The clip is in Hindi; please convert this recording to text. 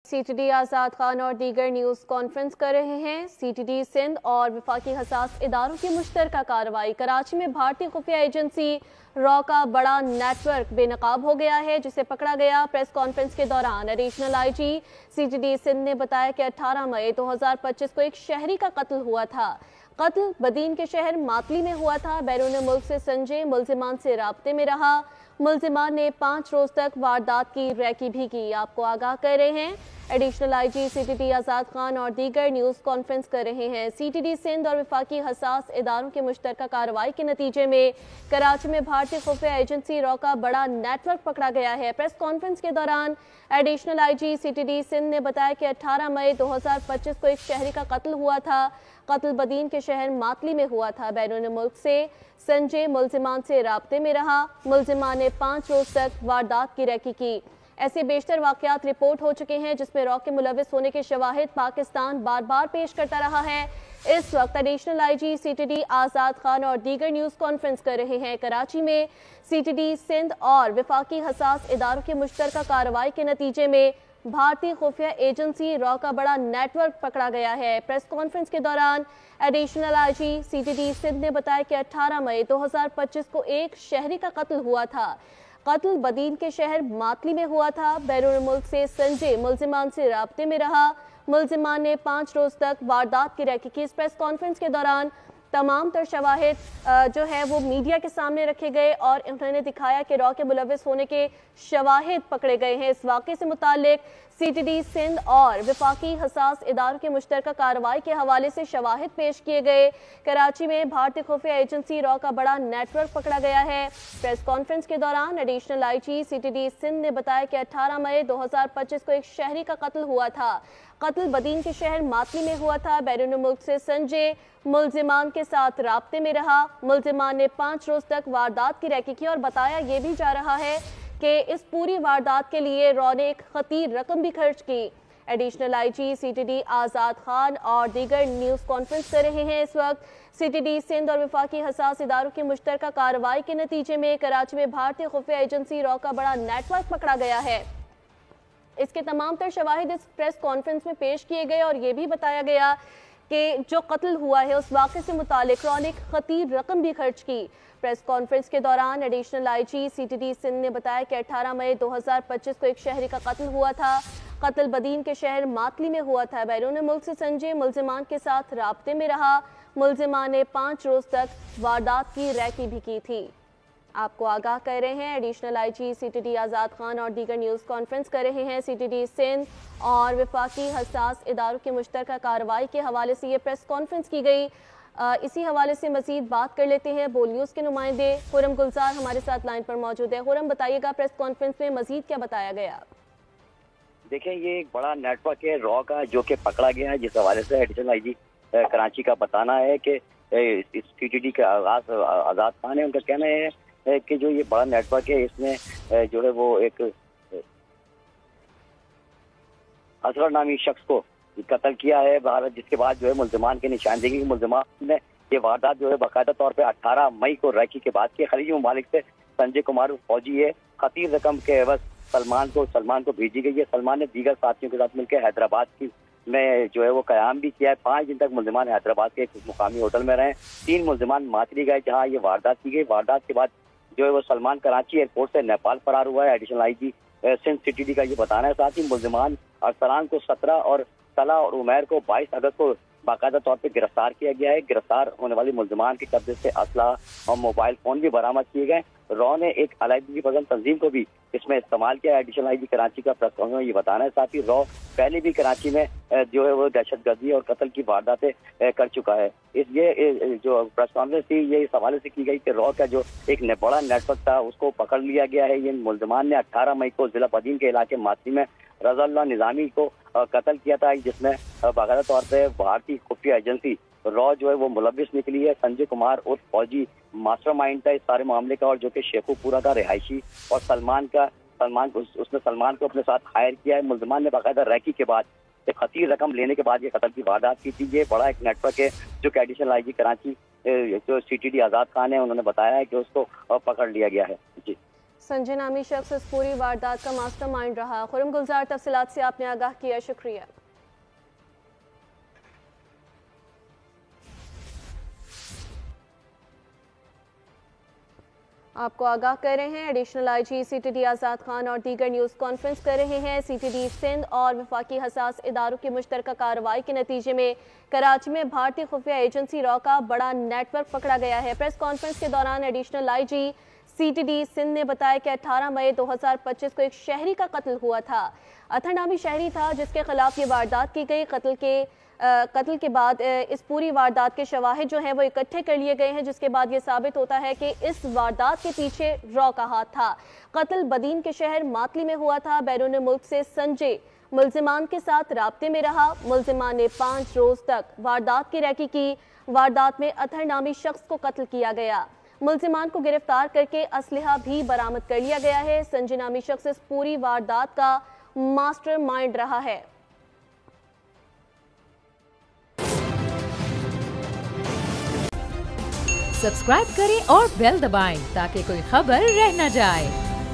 सीटीडी आज़ाद खान और दीगर न्यूज़ कॉन्फ्रेंस कर रहे हैं। सीटीडी सिंध और वफाकी हसास इदारों की मुश्तरका कार्रवाई। कराची में भारतीय खुफिया एजेंसी रॉ का बड़ा नेटवर्क बेनकाब हो गया है, जिसे पकड़ा गया। प्रेस कॉन्फ्रेंस के दौरान एडिशनल आईजी सीटीडी सिंध ने बताया कि 18 मई 2025 को एक शहरी का कत्ल हुआ था। कत्ल बदीन के शहर मातली में हुआ था। बैरून मुल्क से संजय मुल्जिमान से राब्ते में रहा। मुल्जिमान ने 5 रोज तक वारदात की रैकी भी की। आपको आगाह कर रहे हैं एडिशनल आईजी सीटीडी आज़ाद खान और दीगर न्यूज़ कॉन्फ्रेंस कर रहे हैं। सीटीडी सिंध और वफाकी हसास इदारों की मुश्तरका कार्रवाई के नतीजे में कराची में भारतीय खुफिया एजेंसी रॉ का बड़ा नेटवर्क पकड़ा गया है। प्रेस कॉन्फ्रेंस के दौरान एडिशनल आईजी सीटीडी सिंध ने बताया कि 18 मई 2025 को एक शहरी का कत्ल हुआ था। कत्ल बदीन के शहर मातली में हुआ था। बैरून मुल्क से संजय मुल्जिमान से राब्ते में रहा। मुल्जिमान ने 5 रोज तक वारदात की रैकी की। ऐसे बेशतर वाकयात रिपोर्ट हो चुके हैं जिसमें रॉ के मुलविस होने के शवाहिद पाकिस्तान बार बार पेश करता रहा है। इस वक्त एडिशनल आईजी सीटीडी आज़ाद खान और दीगर न्यूज़ कॉन्फ्रेंस कर रहे हैं। कराची में सीटीडी सिंध और वफाकी हसास इदारों की मुश्तरका कार्रवाई के नतीजे में भारतीय खुफिया एजेंसी रॉ का बड़ा नेटवर्क पकड़ा गया है। प्रेस कॉन्फ्रेंस के दौरान एडिशनल आईजी सीटीडी सिंध ने बताया कि 18 मई 2025 को एक शहरी का कत्ल हुआ था। कत्ल बदीन के शहर मातली में हुआ था। बैरून मुल्क से संजय मुल्जिमान से राब्ते में रहा। मुल्जिमान ने 5 रोज तक वारदात की रैकी की। इस प्रेस कॉन्फ्रेंस के दौरान तमाम तर शवाहिद जो है वो मीडिया के सामने रखे गए और उन्होंने दिखाया कि रॉ के मुलविस होने के शवाहिद पकड़े गए हैं। इस वाक़े से मुतालिक सीटीडी सिंध और वफाकी हसास इदारों की मुश्तरका कार्रवाई के हवाले से शवाहिद पेश किए गए। कराची में भारतीय खुफिया एजेंसी रॉ का बड़ा नेटवर्क पकड़ा गया है। प्रेस कॉन्फ्रेंस के दौरान एडिशनल आईजी सीटीडी सिंध ने बताया कि 18 मई 2025 को एक शहरी का कत्ल हुआ था। कत्ल बदीन के शहर मातली में हुआ था। बैरून मुल्क से संजय मुल्जिमान के साथ राब्ते में रहा। मुल्जिमान ने 5 रोज तक वारदात की रैकी की और बताया यह भी जा रहा है कि इस पूरी वारदात के लिए रॉ ने एक खतीर रकम भी खर्च की। एडिशनल आईजी सीटीडी आज़ाद खान और दीगर न्यूज़ कॉन्फ्रेंस कर रहे हैं। इस वक्त सीटीडी सिंध और वफाकी हसास इदारों की मुश्तरका कार्रवाई के नतीजे में कराची में भारतीय खुफिया एजेंसी रॉ का बड़ा नेटवर्क पकड़ा गया है। इसके तमाम तर शवाहिद इस प्रेस कॉन्फ्रेंस में पेश किए गए और ये भी बताया गया कि जो कत्ल हुआ है उस वाक़े से मुतालिक रॉ ने एक खतीर रकम भी खर्च की। प्रेस कॉन्फ्रेंस के दौरान एडिशनल आईजी सीटीडी सिंध ने बताया कि 18 मई 2025 को एक शहरी का कत्ल हुआ था। कत्ल बदीन के शहर मातली में हुआ था। बैरून मुल्क से संजय मुल्जिमान के साथ राब्ते में रहा। मुल्जिमान ने 5 रोज तक वारदात की रैकी भी की थी। आपको आगाह कर रहे हैं एडिशनल आईजी सीटीडी आज़ाद खान और दीगर न्यूज़ कॉन्फ्रेंस कर रहे हैं। सीटीडी सिंध और वफाकी हसास इदारों की मुश्तरका कार्रवाई के हवाले से ये प्रेस कॉन्फ्रेंस की गई। इसी हवाले से मजीद बात कर लेते हैं। बोल न्यूज़ के नुमाइंदे खुरम गुलजार हमारे साथ लाइन पर मौजूद है। खुरम, बताइएगा प्रेस कॉन्फ्रेंस में मजीद क्या बताया गया? देखें, ये एक बड़ा नेटवर्क है रॉ का जो कि पकड़ा गया है, जिस हवाले से एडिशनल आईजी कराची का बताना है कि इस सीटीडी के आज़ाद खान है, उनका कहना है कि जो ये बड़ा नेटवर्क है इसमें जो है वो एक असगर नामी शख्स को कत्ल किया है भारत, जिसके बाद जो है मुल्जिमान की निशानदेही मुल्जिमान ने ये वारदात जो है बाकायदा तौर पे 18 मई को रैकी के बाद की खलीजी ममालिक से संजय कुमार फौजी है खतीर रकम के एवज सलमान को भेजी गई है। सलमान ने दीगर साथियों के साथ मिलकर हैदराबाद की में जो है वो कयाम भी किया है। 5 दिन तक मुल्जिमान हैदराबाद के एक मुकामी होटल में रहे। 3 मुल्जिमान मातली गए जहाँ ये वारदात की गई। वारदात के बाद जो है वो सलमान कराची एयरपोर्ट से नेपाल फरार हुआ है। एडिशनल आईजी सिंध सीटीडी का ये बताना है। साथ ही मुल्जिमान अरसलान को 17 और सला और उमैर को 22 अगस्त को बाकायदा तौर पे गिरफ्तार किया गया है। गिरफ्तार होने वाले मुल्जिमान के कब्जे से असला और मोबाइल फोन भी बरामद किए गए। रॉ ने एक अलैदगी पसंद तंजीम को भी इसमें इस्तेमाल किया। एडिशनल आईजी कराची का प्रेस कॉन्फ्रेंस में ये बताना है। साथ ही रॉ पहले भी कराची में जो है वो दहशतगर्दी और कत्ल की वारदातें कर चुका है। ये जो प्रेस कॉन्फ्रेंस थी ये इस हवाले से की गई कि रॉ का जो एक बड़ा नेटवर्क था उसको पकड़ लिया गया है। ये मुल्जिमान ने 18 मई को जिला बदीन के इलाके मातली में रज़ा निज़ामी को कत्ल किया था, जिसमें बाकायदा तौर पर भारतीय खुफिया एजेंसी रॉ जो है वो मुलविस निकली है। संजय कुमार उर्फ फौजी मास्टरमाइंड था इस सारे मामले का, और जो कि शेखुपुरा का रिहायशी और उसने सलमान को अपने साथ हायर किया है। मुल्जिमान ने बाकायदा रैकी के बाद खतीर रकम लेने के बाद ये कत्ल की वारदात की थी। ये बड़ा एक नेटवर्क है जो कि एडिशनल आईजी कराची जो सीटीडी आज़ाद खान है उन्होंने बताया है कि उसको पकड़ लिया गया है। जी। संजय नामी शख्स इस पूरी वारदात का मास्टरमाइंड रहा। खुरम गुलजार, तफसीलात से आपने आगाह किया, शुक्रिया। आपको आगाह कर रहे हैं एडिशनल आईजी सीटीडी आज़ाद खान और दीगर न्यूज़ कॉन्फ्रेंस कर रहे हैं। सीटीडी सिंध और वफाकी हसास इदारों की मुश्तरका कार्रवाई के नतीजे में कराची में भारतीय खुफिया एजेंसी रॉ का बड़ा नेटवर्क पकड़ा गया है। प्रेस कॉन्फ्रेंस के दौरान एडिशनल आईजी सीटीडी सिंध ने बताया कि 18 मई 2025 को एक शहरी का कत्ल हुआ था। अतहर नामी शहरी था जिसके खिलाफ ये वारदात की गई। कत्ल के बाद इस पूरी वारदात के शवाहिद जो हैं वो इकट्ठे कर लिए गए हैं, जिसके बाद ये साबित होता है कि इस वारदात के पीछे रॉ का हाथ था। कत्ल बदीन के शहर मातली में हुआ था। बैरून मुल्क से संजय मुल्जिमान के साथ राब्ते में रहा। मुल्जिमान ने 5 रोज तक वारदात की रैकी की। वारदात में अतहर नामी शख्स को कत्ल किया गया। मुल्जिमान को गिरफ्तार करके असलहा भी बरामद कर लिया गया है। संजय नामी शख्स इस पूरी वारदात का मास्टरमाइंड रहा है। सब्सक्राइब करें और बेल दबाएं ताकि कोई खबर रह न जाए।